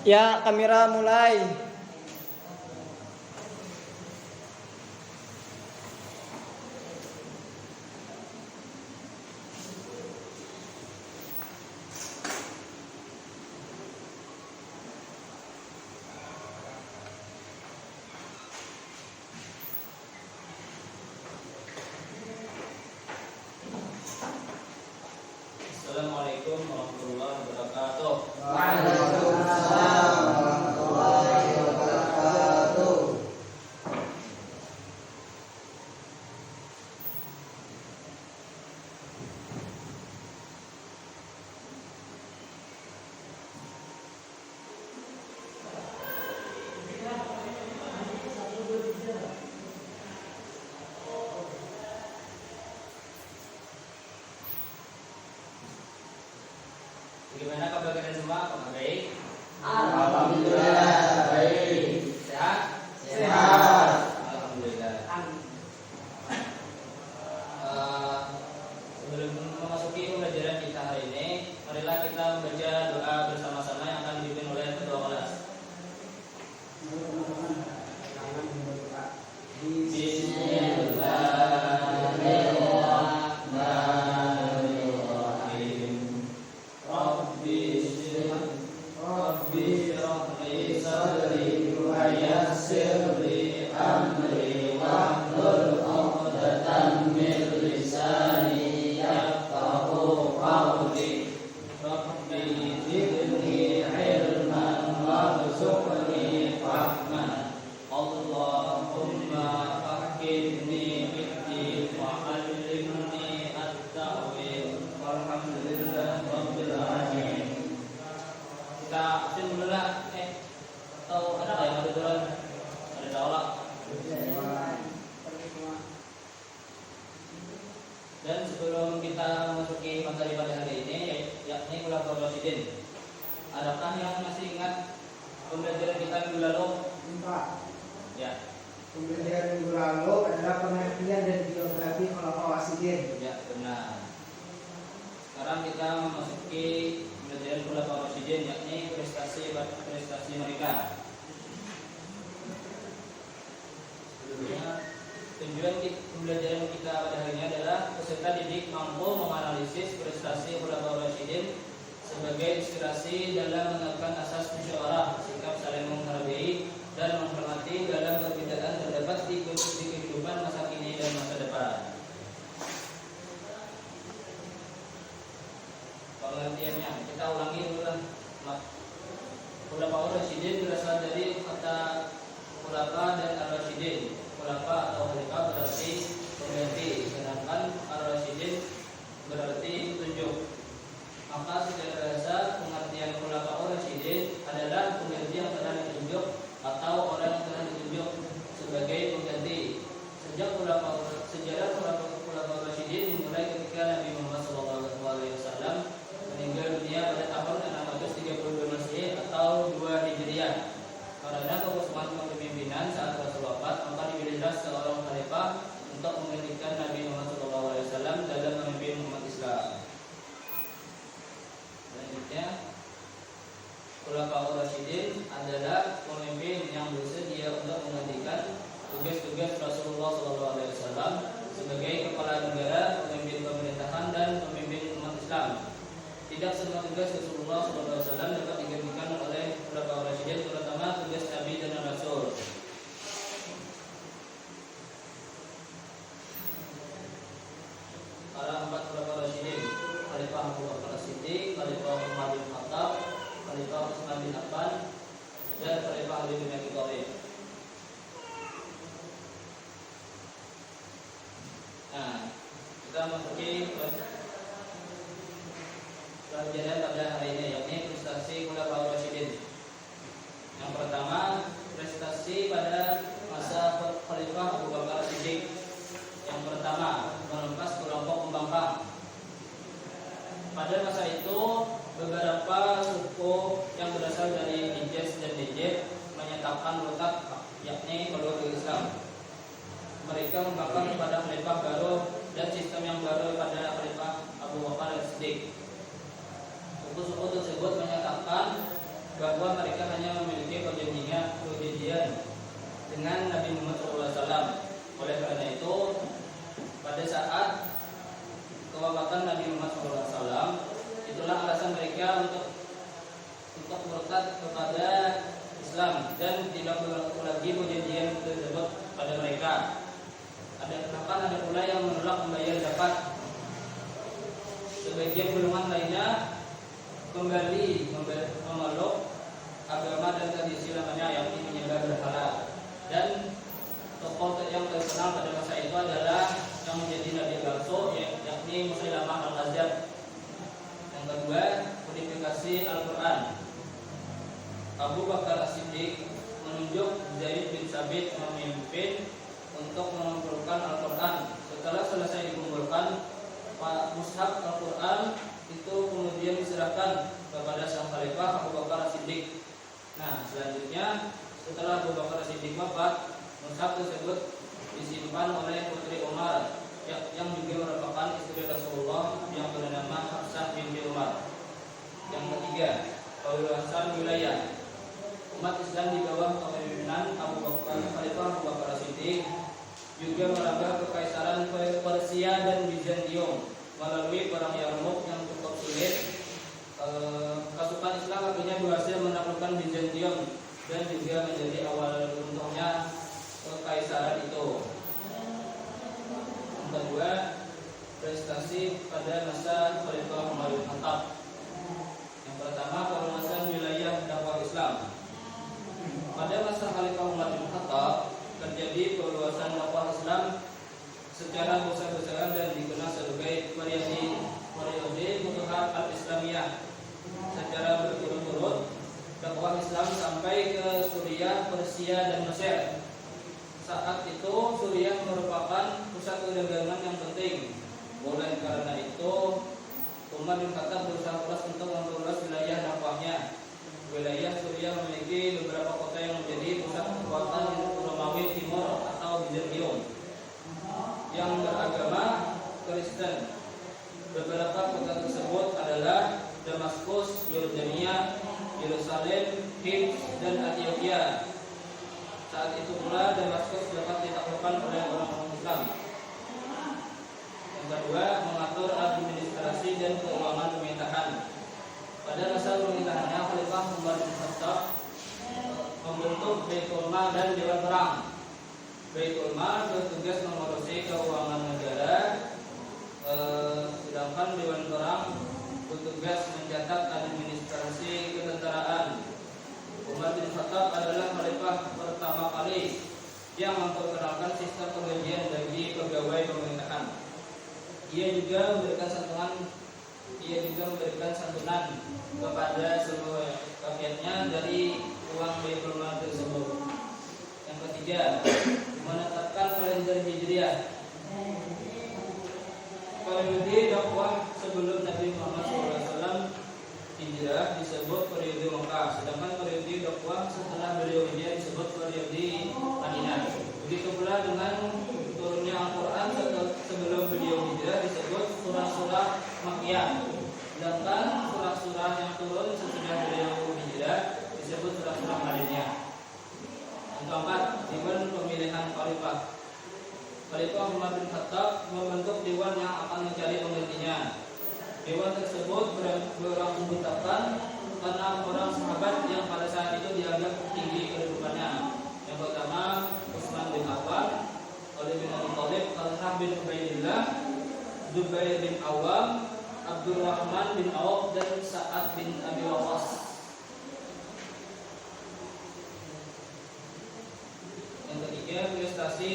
Ya, kamera mulai. Assalamualaikum warahmatullahi wabarakatuh. Waalaikumsalam warahmatullahi wabarakatuh. Bagaimana kabar kalian semua? Apakah baik? Alhamdulillah baik. Sehat? Sehat. Alhamdulillah. Sebelum memasuki pembelajaran kita hari ini, marilah kita membaca doa bersama-sama yang akan dipimpin oleh ketua kelas. Bismillahirrahmanirrahim. Rabbi shrah li sadri wa yassir li amri wahlul 'uqdatam min lisani yafqahu qawli. Rabbi zidni ilman warzuqni fahman. Allahumma faqihni fid-din wa 'allimni at-ta'wil. Walhamdulillah rabbil alamin. Kita absen dulu lah. Atau ada nggak yang ada duluan? Ada tolak. Dan sebelum kita memasuki materi pada hari ini, yakni Khulafaur Rasyidin, adakah yang masih ingat pembelajaran kita minggu lalu? Ya, Pembelajaran minggu lalu adalah pengertian dan biografi Khulafaur Rasyidin. ya benar. Sekarang kita memasuki pembelajaran Khulafaur Rasyidin, yakni prestasi mereka. Sebelumnya, tujuan pembelajaran kita pada hari ini adalah peserta didik mampu menganalisis prestasi Khulafaur Rasyidin sebagai inspirasi dalam menerapkan asas musyawarah, sikap saling menghargai dan menghormati dalam perbedaan terdapat di kehidupan masa kini dan masa depan. Pengertiannya kita ulangi dulu lah. Khulafaur Rasyidin berasal dari kata khulafa dan ar-rasyidin. Khulafa atau khalifah berarti pengganti, sedangkan ar-rasyidin berarti petunjuk. Maka secara bahasa pengertian Khulafaur Rasyidin adalah pengganti yang telah ditunjuk atau orang yang telah ditunjuk sebagai pengganti. Sejarah Khulafaur Rasyidin dimulai ketika Nabi Muhammad SAW meninggal dunia pada tahun 632 Masehi atau 2 Hijriah. Karena kekosongan kepemimpinan saat Rasul wafat, maka dipilihlah seorang khalifah untuk menggantikan Nabi Muhammad SAW dalam memimpin umat Islam. Selanjutnya, Khulafaur Rasyidin adalah pemimpin yang bersedia untuk menggantikan tugas-tugas Rasulullah SAW sebagai kepala negara, pemimpin pemerintahan dan pemimpin umat Islam. Tidak semua tugas Rasulullah SAW dapat digantikan oleh Khulafaur Rasyidin, terutama tugas Nabi dan Rasul. Para 4 Khulafaur Rasyidin: Khalifah Abu Bakar As-Siddiq, Khalifah Umar bin Khattab, Khalifah Utsman bin Affan, dan Khalifah Ali bin Abi Thalib. Nah, kita masuki pelajaran pada hari ini, yakni prestasi Khulafaur Rasyidin. Yang pertama, prestasi pada masa Khalifah Abu Bakar As-Siddiq. Yang pertama, menumpas kelompok pembangkang. Pada masa itu, beberapa suku yang berasal dari Hijaz dan Najd menyatakan murtad, yakni keluar dari Islam. Mereka membangkang kepada Khalifah baru dan sistem yang baru pada Khalifah Abu Bakar As-Siddiq. Suku-suku tersebut menyatakan bahwa mereka hanya dengan Nabi Muhammad SAW. Oleh karena itu, pada saat kewafatan Nabi Muhammad SAW, itulah alasan mereka untuk murtad kepada Islam dan tidak berlaku lagi perjanjian tersebut pada mereka. Ada pula yang menolak membayar zakat. Sebagian golongan lainnya kembali memeluk agama dan tradisi lamanya, yakni menyembah berhala. Dan tokoh yang terkenal pada masa itu adalah yang menjadi nabi palsu, yakni Musailamah al-Kadzdzab. Yang kedua, kodifikasi Al-Quran. Abu Bakar As-Siddiq menunjuk Zaid bin Sabit memimpin untuk mengumpulkan Al-Quran. Setelah selesai dikumpulkan, mushaf Al-Quran itu kemudian diserahkan kepada sang khalifah Abu Bakar As-Siddiq. Nah, selanjutnya setelah Abu Bakar As-Siddiq wafat, mushaf tersebut disimpan oleh putri Umar yang juga merupakan istri Rasulullah yang bernama Hafsah binti Umar. Yang ketiga, keluasan wilayah. Umat Islam di bawah kepemimpinan Khalifah Abu Bakar As-Siddiq juga merambah kekaisaran Persia dan Bizantium melalui perang Yarmuk yang cukup sulit. Pasukan Islam akhirnya berhasil menaklukkan Bizantium dan juga menjadi awal runtuhnya kekaisaran itu. Yang kedua, prestasi pada masa Khalifah Umar bin Khattab. Yang pertama, perluasan wilayah dakwah Islam. Pada masa Khalifah Umar bin Khattab terjadi perluasan dakwah Islam secara besar-besaran dan dikenal sebagai periode Futuhat al-Islamiyah. Secara berturut-turut dakwah Islam sampai ke Suriah, Persia, dan Mesir. Saat itu Suriah merupakan pusat perdagangan yang penting. Oleh karena itu Umar bin Khattab berusaha keras untuk memperluas wilayah dakwahnya. Wilayah Suriah memiliki beberapa kota yang menjadi pusat kekuatan Romawi Timur atau Bizantium yang beragama Kristen. Beberapa kota tersebut adalah Damaskus, Yordania, Yerusalem, Hims, dan Antioquia. Saat itu pula Damaskus dapat ditaklukkan oleh orang-orang Islam. Yang kedua, mengatur administrasi dan keuangan pemerintahan. Pada masa pemerintahannya, Khalifah Umar bin Khattab membentuk Baitul Mal dan Dewan Perang. Baitul Mal bertugas mengurusi keuangan negara, sedangkan Dewan Perang bertugas mencatat administrasi ketentaraan. Umar bin Khattab adalah khalifah pertama kali yang memperkenalkan sistem penggajian bagi pegawai pemerintahan. Ia juga memberikan santunan kepada seluruh rakyatnya dari uang Baitul Mal tersebut. Yang ketiga, menetapkan kalender Hijriah. Periode dakwah sebelum Nabi Muhammad SAW hijrah disebut periode Mekah, sedangkan periode dakwah setelah beliau hijrah disebut periode Madinah. Begitu pula dengan turunnya Al-Quran sebelum beliau hijrah disebut surah-surah Makkiyah, sedangkan surah-surah yang turun sesudah beliau hijrah disebut surah-surah Madaniyah. Yang keempat, dewan pemilihan khalifah. Khalifah Umar bin Khattab membentuk dewan yang akan mencari penggantinya. Dewan tersebut beranggotakan 6 orang sahabat yang pada saat itu dianggap tinggi kedudukannya. Yang pertama, Utsman bin Affan, Ali bin Abi Thalib, Talhah bin Ubaidillah, Zubair bin Awam, Abdurrahman bin Auf, dan Sa'ad bin Abi Waqqas. Yang ketiga, prestasi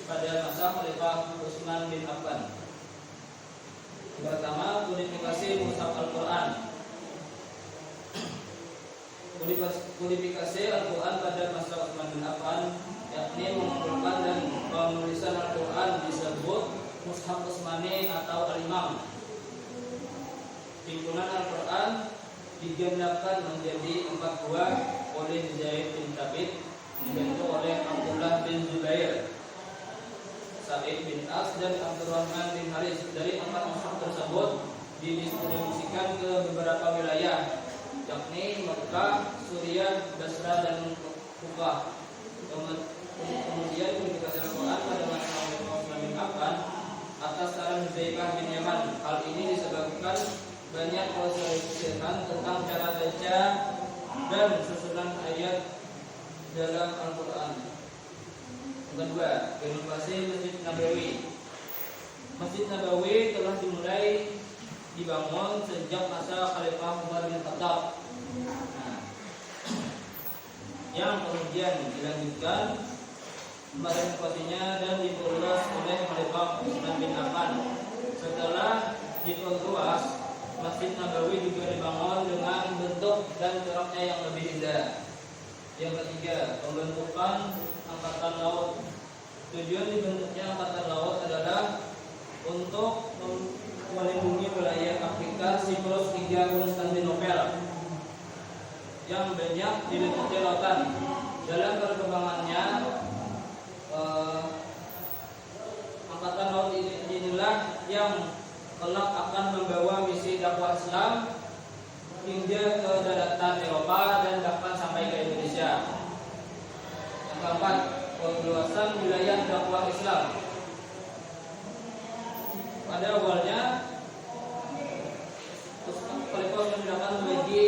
pada masa Khalifah Utsman bin Affan. Yang pertama, kodifikasi mushaf Al-Quran. Kodifikasi Al-Quran pada masa Utsman bin Affan, yakni mengumpulkan dan penulisan Al-Quran disebut mushaf Utsmani atau Al-Imam. Timbunan Al-Quran digenapkan menjadi 4 buah oleh Zaid bin Sabit, dibantu oleh Abdullah bin Zubair, Sa'id bin As, dan Abdurrahman bin Haris. Dari 4 mushaf tersebut didistribusikan ke beberapa wilayah, yakni Mekah, Suriah, Basra, dan Kufah. Kemudian publikasi Al-Quran pada masa Utsman bin Affan atas saran Hudzaifah bin Yaman. Hal ini disebabkan banyak perselisihan tentang cara baca dan susunan ayat dalam Al-Quran. Yang kedua, renovasi Masjid Nabawi. Masjid Nabawi telah dimulai dibangun sejak masa Khalifah Umar bin Khattab, yang kemudian dilanjutkan renovasinya dan diperluas oleh Khalifah Utsman bin Affan. Setelah diperluas, Masjid Nabawi juga dibangun dengan bentuk dan coraknya yang lebih indah. Yang ketiga, pembentukan angkatan laut. Tujuan dibentuknya angkatan laut adalah untuk melindungi wilayah Afrika, Siprus hingga Konstantinopel yang banyak diliputi lautan. Dalam perkembangannya, angkatan laut inilah yang kelak akan membawa misi dakwah Islam hingga ke daratan Eropa dan bahkan sampai ke Indonesia. Yang keempat, perluasan wilayah dakwah Islam. Pada awalnya, Khalifah Utsman bin Affan membagi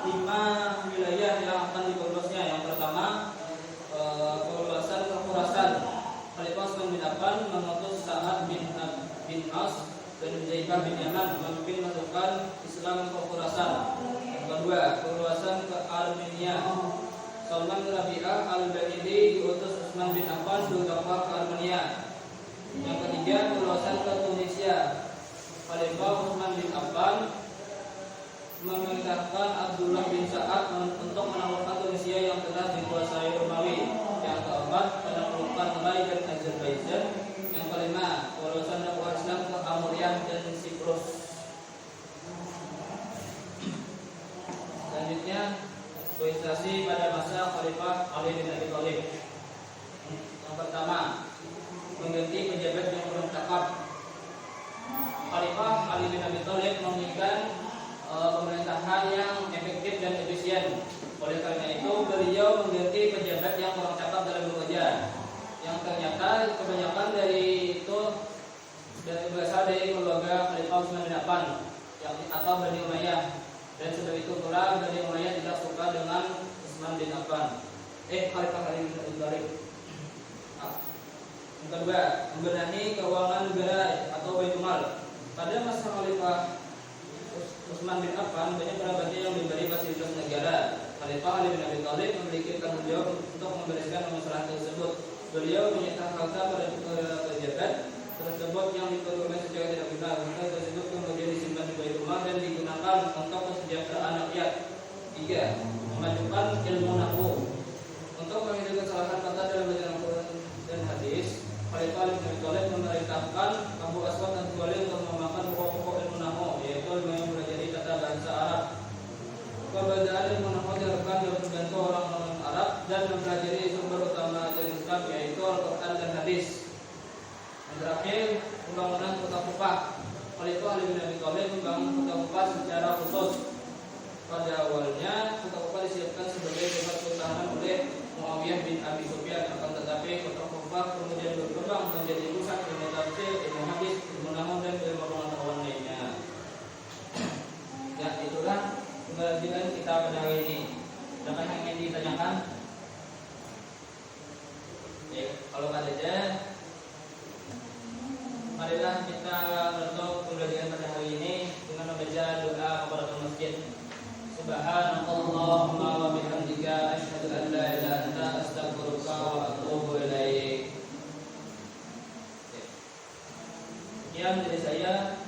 5 wilayah yang akan diperluasnya. Yang pertama, perluasan ke Khurasan. Khalifah Utsman bin Affan mengutus Sa'ad bin As dan Hudzaifah bin Yaman memimpin pasukan Islam ke Khurasan. Yang kedua, perluasan ke Armenia. Salman bin Rabi'ah al-Bahili diutus Utsman bin Affan berdakwah ke Armenia. Yang ketiga, perluasan ke Tunisia. Khalifah Utsman bin Affan memerintahkan Abdullah bin Sa'ad untuk menaklukkan Tunisia yang telah dikuasai Romawi. Yang keempat, penaklukan Malai dan Azerbaijan. Yang kelima, perluasan dakwah Islam ke Amuriah dan Siprus. Selanjutnya, kontestasi pada masa Khalifah Ali bin Abi Thalib. Yang pertama, mengganti pejabat yang belum cakap. Khalifah Ali bin Abi Thalib menginginkan pemerintahan yang efektif dan efisien. Oleh karena itu, beliau mengganti pejabat yang kurang cakap dalam bekerja. Yang ternyata kebanyakan dari itu berasal dari keluarga Khalifah Utsman bin Affan atau Bani Umayyah. Dan sebab itu pula Bani Umayyah tidak suka dengan Utsman bin Affan. Khalifah Ali bin Abi Thalib. Yang kedua, membenahi keuangan negara atau Baitulmal. Pada masa Khalifah Utsman bin Affan, banyak kerabatnya yang diberi fasilitas negara. Khalifah Ali bin Abi Thalib memiliki tanggung jawab untuk membereskan masalah tersebut. Beliau menyerahkan harta pada pejabat tersebut yang diperlukan secara tidak benar. Harta tersebut kemudian disimpan di Baitulmal dan digunakan untuk kesejahteraan rakyat. 3. Memajukan ilmu nahwu. Untuk menghindari kesalahan kata dalam bacaan Al-Quran dan hadis, Khalifah Ali bin Abi Thalib memerintahkan Abu Aswad Ad-Duali untuk memakan pokok-pokok ilmu nahwu, yaitu mempelajari kata bahasa Arab. Pembelajaran ilmu nahwu diharapkan dapat membantu orang-orang Arab dan mempelajari sumber utama ajaran Islam, yaitu Al-Quran dan hadis. Yang terakhir, pembangunan kota Kufah. Khalifah Ali bin Abi Thalib membangun kota Kufah secara khusus. Pada awalnya, kota Kufah disiapkan sebagai tempat pertahanan oleh Muawiyah bin Abi Sufyan, akan tetapi kota Kufah kemudian berkembang menjadi pusat ilmu tafsir, ilmu hadis, ilmu nahwu dan ilmu pengetahuan lainnya. Ya, itulah pembelajaran kita pada hari ini. Adakah yang ingin ditanyakan? Kalau ada, marilah kita menutup pembelajaran pada hari ini dengan membaca doa kafaratul masjid. Subhanallahumma wa bihamdika asyhadu an la ilaha illa anta astaghfiruka wa atubu ilaik. Sekian dari saya.